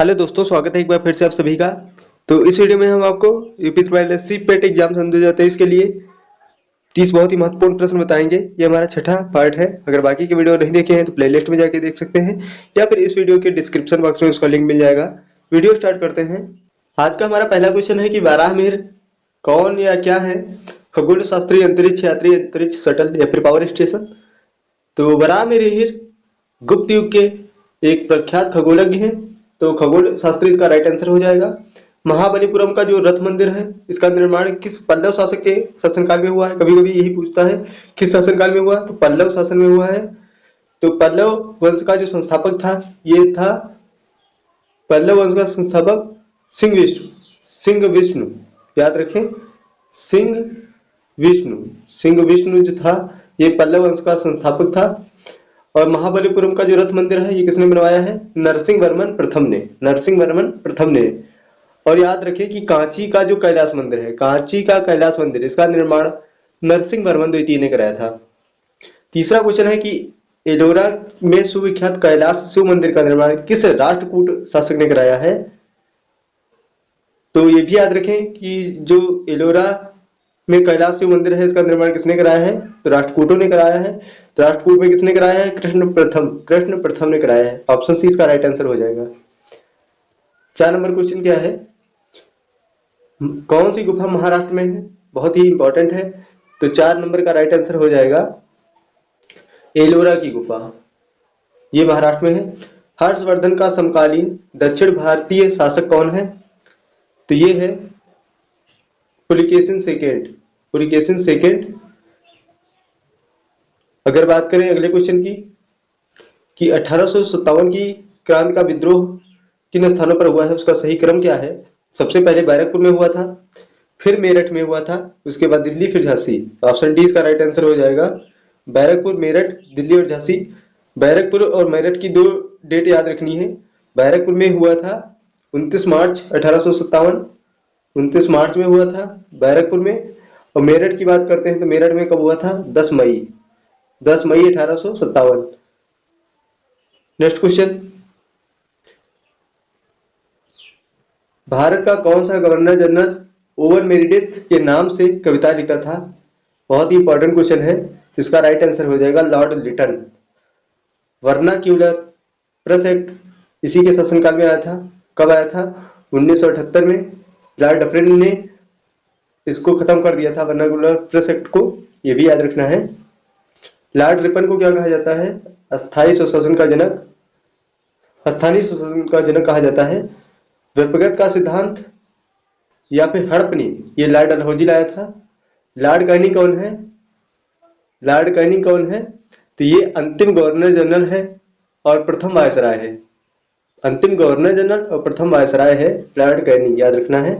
Hello दोस्तों, स्वागत है एक बार फिर से आप सभी का। तो इस वीडियो में हम आपको UP trial SC PET exam सन 2023 के लिए 30 बहुत ही महत्वपूर्ण प्रश्न बताएंगे। ये हमारा छठा पार्ट है। अगर बाकी के वीडियो नहीं देखे हैं तो प्लेलिस्ट में जाके देख सकते हैं या फिर इस वीडियो के डिस्क्रिप्शन बॉक्स में उसका लिंक मिल जाएगा। वीडियो स्टार्ट करते हैं। आज का हमारा पहला क्वेश्चन है कि वाराहमिहिर कौन या क्या है? खगोल शास्त्री, अंतरिक्ष यात्री, अंतरिक्ष शटल या फिर पावर स्टेशन? तो वाराहमिहिर गुप्त युग के एक प्रख्यात खगोलज्ञ हैं, तो खगोल शास्त्री इसका राइट आंसर हो जाएगा। महाबलीपुरम का जो रथ मंदिर है, इसका निर्माण किस पल्लव शासक के शासनकाल में हुआ है? कभी कभी यही पूछता है किस शासनकाल में हुआ, तो पल्लव शासन में हुआ है। तो पल्लव वंश का जो संस्थापक था, ये था पल्लव वंश का संस्थापक सिंह विष्णु। याद रखें, सिंह विष्णु जो था, ये पल्लव वंश का संस्थापक था। और महाबलीपुरम का जो रथ मंदिर है, ये किसने बनवाया है? नरसिंह वर्मन प्रथम ने। और याद रखें कि कांची का जो कैलाश मंदिर है, कांची का कैलाश मंदिर, इसका निर्माण नरसिंह वर्मन द्वितीय ने कराया था। तीसरा क्वेश्चन है कि एलोरा में सुविख्यात कैलाश शिव मंदिर का निर्माण किस राष्ट्रकूट शासक ने कराया है? तो ये भी याद रखें कि जो एलोरा में कैलाश शिव मंदिर है, इसका निर्माण किसने कराया है? तो राष्ट्रकूटों ने कराया है। तो राष्ट्रकूट में किसने कराया है? कृष्ण प्रथम ने कराया है। ऑप्शन सी इसका राइट आंसर हो जाएगा। 4 नंबर क्वेश्चन क्या है? कौन सी गुफा महाराष्ट्र में है? बहुत ही इंपॉर्टेंट है। तो 4 नंबर का राइट आंसर हो जाएगा एलोरा की गुफा, ये महाराष्ट्र में है। हर्षवर्धन का समकालीन दक्षिण भारतीय शासक कौन है? तो ये है पुलिकेशिन सेकेंड। अगर बात करें अगले क्वेश्चन की कि 1857 की क्रांति का विद्रोह किन स्थानों पर हुआ है, उसका सही क्रम क्या है? सबसे पहले बैरकपुर में हुआ था, फिर मेरठ में हुआ था, उसके बाद दिल्ली, फिर झांसी। ऑप्शन डी इसका राइट आंसर हो जाएगा। बैरकपुर, मेरठ, दिल्ली और झांसी। बैरकपुर और मेरठ की 2 डेट याद रखनी है। बैरकपुर में हुआ था 29 मार्च 1857, 29 मार्च में हुआ था बैरकपुर में। और मेरठ की बात करते हैं तो मेरठ में कब हुआ था? 10 मई 1857। नेक्स्ट क्वेश्चन, भारत का कौन सा गवर्नर जनरल ओवर मेरिडिथ के नाम से कविता लिखता था? बहुत ही इंपॉर्टेंट क्वेश्चन है, जिसका राइट आंसर हो जाएगा Lord Lytton. Vernacular press act इसी के शासनकाल में आया था। कब आया था? 1978 में। लॉर्ड डफरिन ने इसको खत्म कर दिया था, वर्नाक्यूलर प्रेस एक्ट को, ये भी याद रखना है। लॉर्ड रिपन को क्या कहा जाता है? स्थानीय स्वशासन का जनक कहा जाता है। व्यक्तिगत का सिद्धांत या फिर हड़पनी, ये लॉर्ड डलहौजी लाया था। लॉर्ड कैनिंग कौन है? तो ये अंतिम गवर्नर जनरल है और प्रथम वायसराय है। अंतिम गवर्नर जनरल और प्रथम वायसराय है लॉर्ड कैनिंग, याद रखना है।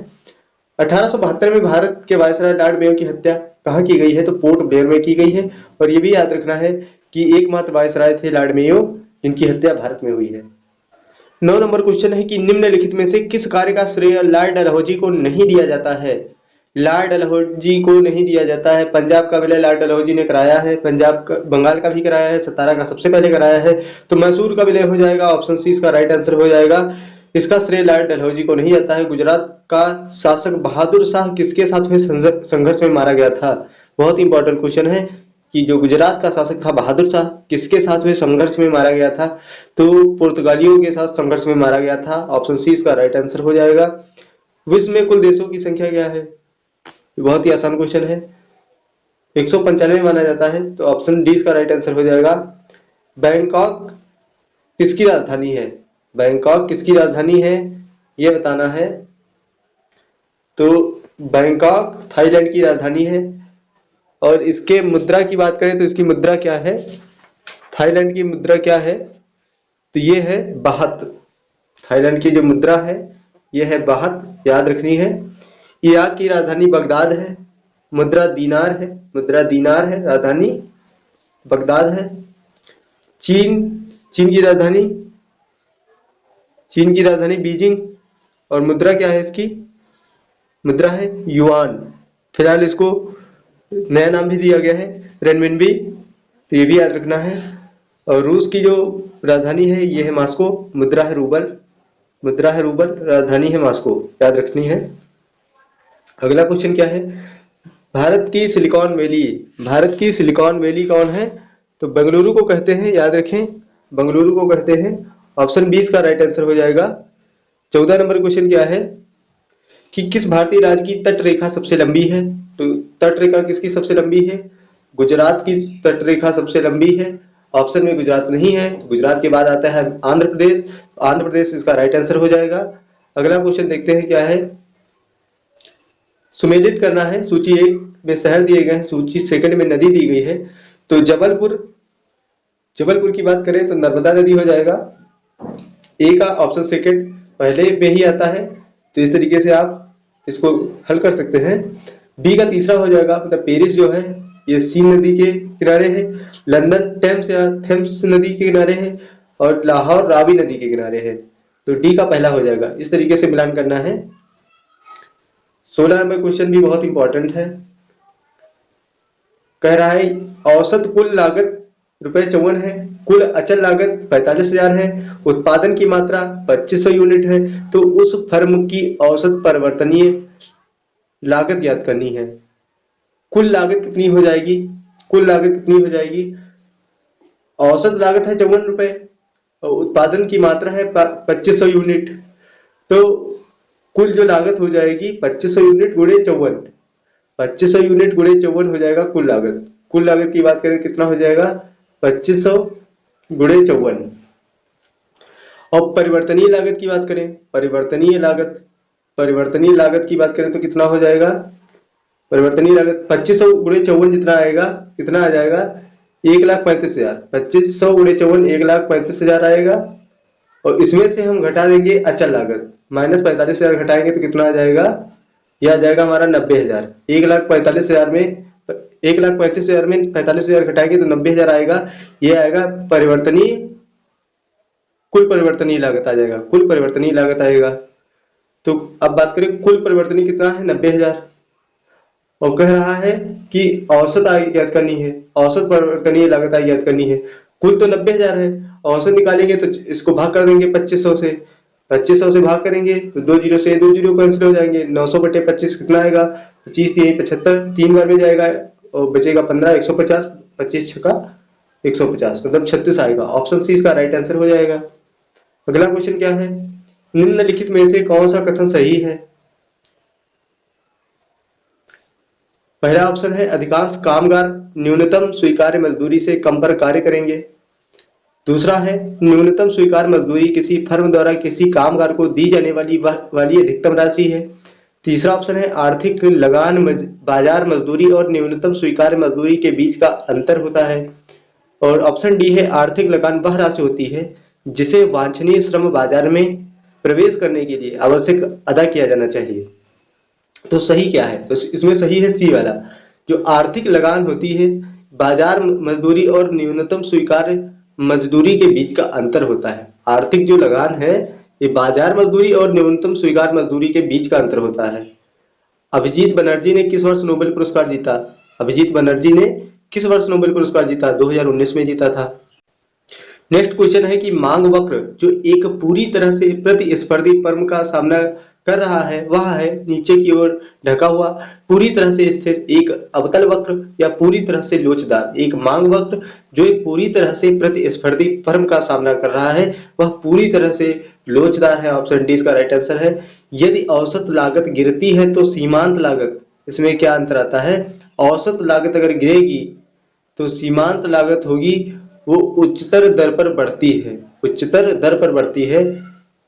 1872 में भारत के वायसराय लॉर्ड मेयो की हत्या कहाँ की गई है? तो पोर्ट ब्लेयर में की गई है। और ये भी याद रखना है कि एकमात्र वायसराय थे लॉर्ड मेयो जिनकी हत्या भारत में हुई है। 9 नंबर क्वेश्चन है कि निम्नलिखित में से किस कार्य का श्रेय लॉर्ड डलहौजी को नहीं दिया जाता है? लॉर्ड डलहौजी को नहीं दिया जाता है। पंजाब का विलय लॉर्ड डलहौजी ने कराया है, बंगाल का भी कराया है, सतारा का सबसे पहले कराया है। तो मैसूर का विलय हो जाएगा। ऑप्शन सी इसका राइट आंसर हो जाएगा। इसका श्रेय लॉर्ड डलहौजी को नहीं जाता है। गुजरात का शासक बहादुर शाह किसके साथ हुए संघर्ष में मारा गया था? बहुत इंपॉर्टेंट क्वेश्चन है कि जो गुजरात का शासक था बहादुर शाह, किसके साथ हुए संघर्ष में मारा गया था? तो पुर्तगालियों के साथ संघर्ष में मारा गया था। ऑप्शन सी इसका राइट आंसर हो जाएगा। विश्व में कुल देशों की संख्या क्या है? बहुत ही आसान क्वेश्चन है। 195 माना जाता है। तो ऑप्शन डी इसका राइट आंसर हो जाएगा। बैंकॉक किसकी राजधानी है? बैंकॉक किसकी राजधानी है, यह बताना है। तो बैंकॉक थाईलैंड की राजधानी है। और इसके मुद्रा की बात करें तो इसकी मुद्रा क्या है? थाईलैंड की मुद्रा क्या है? तो ये है बाहत। थाईलैंड की जो मुद्रा है ये है बाहत, याद रखनी है। इराक की राजधानी बगदाद है। मुद्रा दीनार है, राजधानी बगदाद है। चीन की राजधानी बीजिंग। और मुद्रा क्या है इसकी? मुद्रा है युआन। फिलहाल इसको नया नाम भी दिया गया है रेनमिनबी, तो ये भी याद रखना है। और रूस की जो राजधानी है ये है मॉस्को, मुद्रा है रूबल। मुद्रा है रूबल, राजधानी है मॉस्को, याद रखनी है। अगला क्वेश्चन क्या है, भारत की सिलिकॉन वैली, भारत की सिलिकॉन वैली कौन है? तो बेंगलुरु को कहते हैं, याद रखें, बेंगलुरु को कहते हैं। ऑप्शन 20 का राइट आंसर हो जाएगा। 14 नंबर क्वेश्चन क्या है कि किस भारतीय राज्य की तट रेखा सबसे लंबी है? तो तट रेखा किसकी सबसे लंबी है? गुजरात की तट रेखा सबसे लंबी है। ऑप्शन में गुजरात नहीं है, गुजरात के बाद आता है आंध्र प्रदेश, आंध्र प्रदेश इसका राइट आंसर हो जाएगा। अगला क्वेश्चन देखते हैं क्या है, सुमेलित करना है। सूची 1 में शहर दिए गए हैं, सूची सेकंड में नदी दी गई है। तो जबलपुर, जबलपुर की बात करें तो नर्मदा नदी हो जाएगा। ए का ऑप्शन सेकंड पहले में ही आता है, तो इस तरीके से आप इसको हल कर सकते हैं। बी का तीसरा हो जाएगा, मतलब पेरिस जो है ये सीन नदी के किनारे है, लंदन टेम्स या थेम्स नदी के किनारे है, और लाहौर रावी नदी के किनारे है। तो डी का पहला हो जाएगा। इस तरीके से मिलान करना है। 16 नंबर क्वेश्चन भी बहुत इंपॉर्टेंट है। कह रहा है औसत कुल लागत ₹54 है, कुल अचल लागत 45,000 है, उत्पादन की मात्रा 2500 यूनिट है। तो उस फर्म की औसत परिवर्तनीय लागत ज्ञात करनी है। कुल लागत कितनी हो जाएगी? कुल लागत कितनी हो जाएगी? औसत लागत है ₹54 और उत्पादन की मात्रा है 2500 यूनिट। तो कुल जो लागत हो जाएगी 2500 यूनिट गुणे 54, 2500 यूनिट गुणे 54 हो जाएगा कुल लागत। कुल लागत की बात करें कितना हो जाएगा? 2500 गुणे 54। और परिवर्तनीय लागत की बात करें, परिवर्तनीय लागत, परिवर्तनीय लागत की बात करें तो कितना हो जाएगा? परिवर्तनीय लागत 2500 गुणे 54 जितना आएगा, कितना आ जाएगा? 1,35,000। 2500 गुणे 54 1,35,000 आएगा। और इसमें से हम घटा देंगे अचल लागत, माइनस 45,000 घटाएंगे तो कितना आ जाएगा? यह आ जाएगा हमारा 90,000। 1,45,000 में 1,35,000 में 45,000 घटाएंगे तो 90,000 आएगा। यह आएगा परिवर्तनीय, कुल परिवर्तनीय लागत आ जाएगा, कुल परिवर्तनीय लागत आएगा। तो अब बात करें कुल परिवर्तनीय कितना है? 90,000। और कह रहा है कि औसत आय ज्ञात करनी है, औसत परिवर्तनीय लागत आय ज्ञात करनी है। कुल तो 90,000 है, औसत निकालेंगे तो इसको भाग कर देंगे 2500 से, 2500 से भाग करेंगे तो 2 जीरो से 2 जीरो कैंसिल हो जाएंगे। 900/25 कितना आएगा? 25 3 75, 3 बार में जाएगा और बचेगा 15, 150, 25 छक्का 150, मतलब 36 आएगा। ऑप्शन सी इसका राइट आंसर हो जाएगा। अगला क्वेश्चन क्या है, निम्नलिखित में से कौन सा कथन सही है? पहला ऑप्शन है अधिकांश कामगार न्यूनतम स्वीकार्य मजदूरी से कम पर कार्य करेंगे। दूसरा है न्यूनतम स्वीकार्य मजदूरी किसी फर्म द्वारा किसी कामगार को दी जाने वाली अधिकतम राशि है। तीसरा ऑप्शन है आर्थिक लगान बाजार मजदूरी और न्यूनतम स्वीकार्य मजदूरी के बीच का अंतर होता है। और ऑप्शन डी है आर्थिक लगान वह राशि होती है जिसे वांछनीय श्रम बाजार में प्रवेश करने के लिए आवश्यक अदा किया जाना चाहिए। तो सही क्या है? तो इसमें सही है सी वाला, जो आर्थिक लगान होती है बाजार मजदूरी और न्यूनतम स्वीकार्य मजदूरी के बीच का अंतर होता है। आर्थिक जो लगान है ये बाजार मजदूरी और न्यूनतम स्वीकार्य मजदूरी के बीच का अंतर होता है। अभिजीत बनर्जी ने किस वर्ष नोबेल पुरस्कार जीता? अभिजीत बनर्जी ने किस वर्ष नोबेल पुरस्कार जीता? 2019 में जीता था। नेक्स्ट क्वेश्चन है कि मांग वक्र जो एक पूरी तरह से प्रतिस्पर्धी फर्म का सामना कर रहा है वह है नीचे की ओर ढका हुआ, पूरी तरह से स्थिर, एक अवतल वक्र या पूरी तरह से लोचदार। एक मांग वक्र जो एक पूरी तरह से प्रतिस्पर्धी फर्म का सामना कर रहा है वह पूरी तरह से लोचदार है। ऑप्शन डी इसका राइट आंसर है। यदि औसत लागत गिरती है तो सीमांत लागत, इसमें क्या अंतर आता है? औसत लागत अगर गिरेगी तो सीमांत लागत होगी वो उच्चतर दर पर बढ़ती है, उच्चतर दर पर बढ़ती है।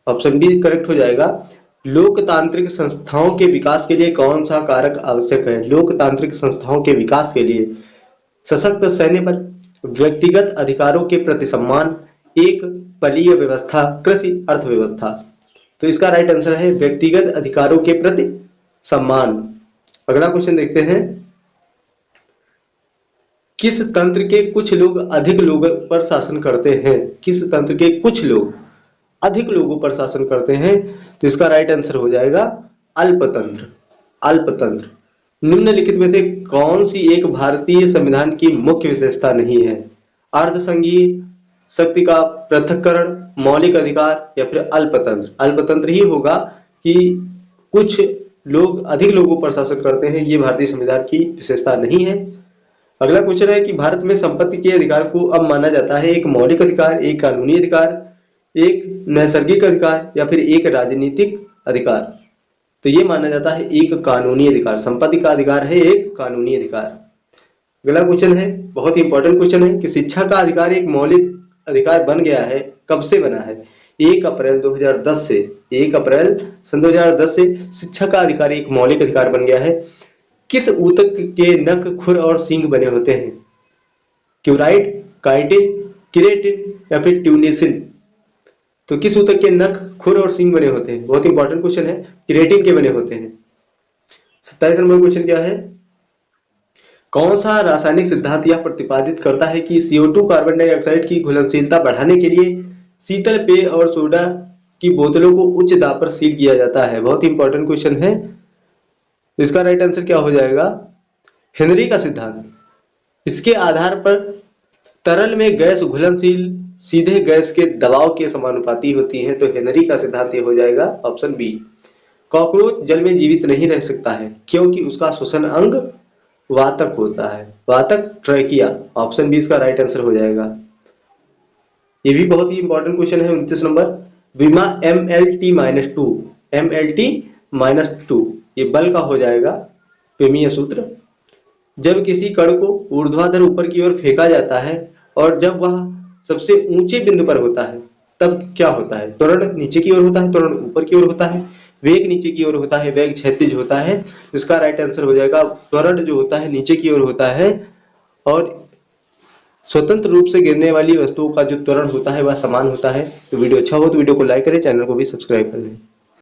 ऑप्शन बी करेक्ट हो जाएगा। लोकतांत्रिक संस्थाओं के विकास के लिए कौन सा कारक आवश्यक है? लोकतांत्रिक संस्थाओं के विकास के लिए सशक्त सैन्य बल, व्यक्तिगत अधिकारों के प्रति सम्मान, एक बलीय व्यवस्था, कृषि अर्थव्यवस्था। तो इसका राइट आंसर है व्यक्तिगत अधिकारों के प्रति सम्मान। अगला क्वेश्चन देखते हैं, किस तंत्र के कुछ लोग अधिक लोगों पर शासन करते हैं? किस तंत्र के कुछ लोग अधिक लोगों पर शासन करते हैं? तो इसका राइट आंसर हो जाएगा अल्पतंत्र। अल्पतंत्र। निम्नलिखित में से कौन सी एक भारतीय संविधान की मुख्य विशेषता नहीं है? अर्धसंघीय, शक्ति का पृथक्करण, मौलिक अधिकार या फिर अल्पतंत्र। अल्पतंत्र ही होगा कि कुछ लोग अधिक लोगों पर शासन करते हैं, ये भारतीय संविधान की विशेषता नहीं है। अगला क्वेश्चन है कि भारत में संपत्ति के अधिकार को अब माना जाता है एक मौलिक अधिकार, एक कानूनी अधिकार, एक नैसर्गिक अधिकार या फिर एक राजनीतिक अधिकार। तो ये माना जाता है एक कानूनी अधिकार। संपत्ति का अधिकार है एक कानूनी अधिकार। अगला क्वेश्चन है, बहुत ही इंपॉर्टेंट क्वेश्चन है कि शिक्षा का अधिकार एक मौलिक अधिकार बन गया है, कब से बना है? 1 अप्रैल 2010 से। 1 अप्रैल सन 2010 से शिक्षा का अधिकार एक मौलिक अधिकार बन गया है। किस ऊतक के नख, खुर और सींग बने होते हैं? क्यूराइड, काइटिन, केराटिन या फिर ट्यूनिसिन। तो किस ऊतक के नख, खुर और सींग बने होते हैं? बहुत इंपॉर्टेंट क्वेश्चन है, केराटिन के बने होते हैं। 27 नंबर क्वेश्चन क्या है? कौन सा रासायनिक सिद्धांत यह प्रतिपादित करता है कि CO2 कार्बन डाइऑक्साइड की घुलनशीलता बढ़ाने के लिए शीतल पेय और सोडा की बोतलों को उच्च दाब पर सील किया जाता है? बहुत इंपॉर्टेंट क्वेश्चन है। तो इसका राइट आंसर क्या हो जाएगा? हेनरी का सिद्धांत। इसके आधार पर तरल में गैस घुलनशील सीधे गैस के दबाव के समानुपाती होती है। तो हेनरी का सिद्धांत ये हो जाएगा ऑप्शन बी। कॉकरोच जल में जीवित नहीं रह सकता है क्योंकि उसका श्वसन अंग वातक होता है। वातक, ट्रैकिया। ऑप्शन बी इसका राइट आंसर हो जाएगा। ये भी बहुत ही इंपॉर्टेंट क्वेश्चन है। 29 नंबर, विमा MLT-2। MLT-2 ये बल का हो जाएगा पेमीय सूत्र। जब किसी कण को ऊर्ध्वाधर ऊपर की ओर फेंका जाता है और जब वह सबसे ऊंचे बिंदु पर होता है तब क्या होता है? त्वरण नीचे की ओर होता है, त्वरण ऊपर की ओर होता है, वेग नीचे की ओर होता है, वेग क्षैतिज होता है। इसका राइट आंसर हो जाएगा त्वरण जो होता है नीचे की ओर होता है और स्वतंत्र रूप से गिरने वाली वस्तुओं का जो त्वरण होता है वह समान होता है। तो वीडियो अच्छा हो तो वीडियो को लाइक करें, चैनल को भी सब्सक्राइब कर लें।